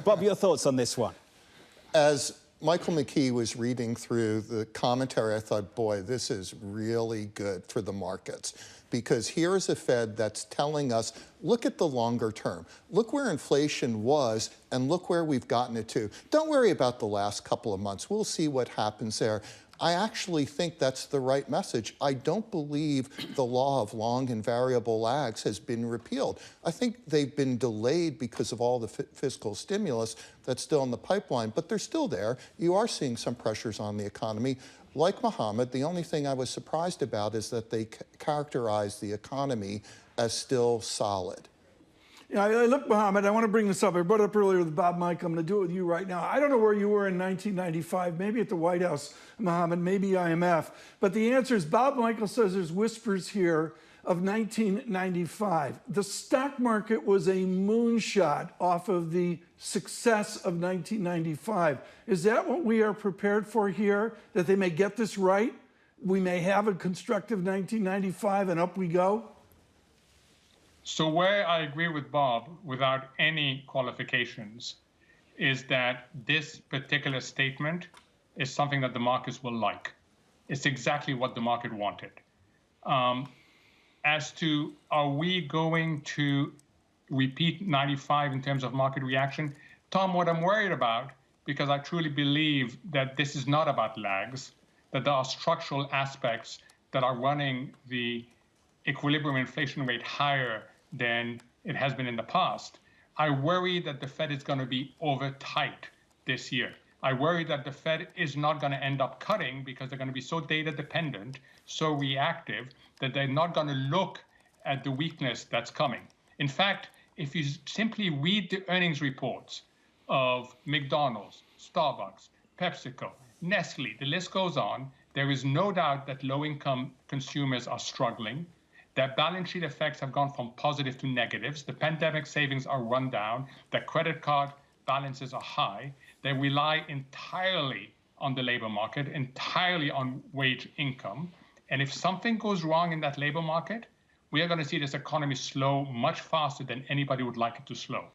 Bob, your thoughts on this one? As Michael McKee was reading through the commentary, I thought, boy, this is really good for the markets. Because here is a Fed that's telling us, look at the longer term. Look where inflation was and look where we've gotten it to. Don't worry about the last couple of months. We'll see what happens there. I actually think that's the right message. I don't believe the law of long and variable lags has been repealed. I think they've been delayed because of all the fiscal stimulus that's still in the pipeline, but they're still there. You are seeing some pressures on the economy. Like Mohamed, the only thing I was surprised about is that they characterize the economy as still solid. Yeah, look, Mohamed, I want to bring this up. I brought it up earlier with Bob Mike. I'm going to do it with you right now. I don't know where you were in 1995, maybe at the White House, Mohamed, maybe IMF. But the answer is Bob Michael says there's whispers here of 1995. The stock market was a moonshot off of the success of 1995. Is that what we are prepared for here, that they may get this right? We may have a constructive 1995 and up we go? So where I agree with Bob, without any qualifications, is that this particular statement is something that the markets will like. It's exactly what the market wanted. As to, are we going to repeat 95 in terms of market reaction? Tom, what I'm worried about, because I truly believe that this is not about lags, that there are structural aspects that are running the equilibrium inflation rate higher than it has been in the past. I worry that the Fed is going to be over tight this year. I worry that the Fed is not going to end up cutting because they're going to be so data dependent, so reactive, that they're not going to look at the weakness that's coming. In fact, if you simply read the earnings reports of McDonald's, Starbucks, PepsiCo, Nestle, the list goes on, there is no doubt that low-income consumers are struggling. Their balance sheet effects have gone from positive to negatives. The pandemic savings are run down. Their credit card balances are high. They rely entirely on the labor market, entirely on wage income. And if something goes wrong in that labor market, we are going to see this economy slow much faster than anybody would like it to slow.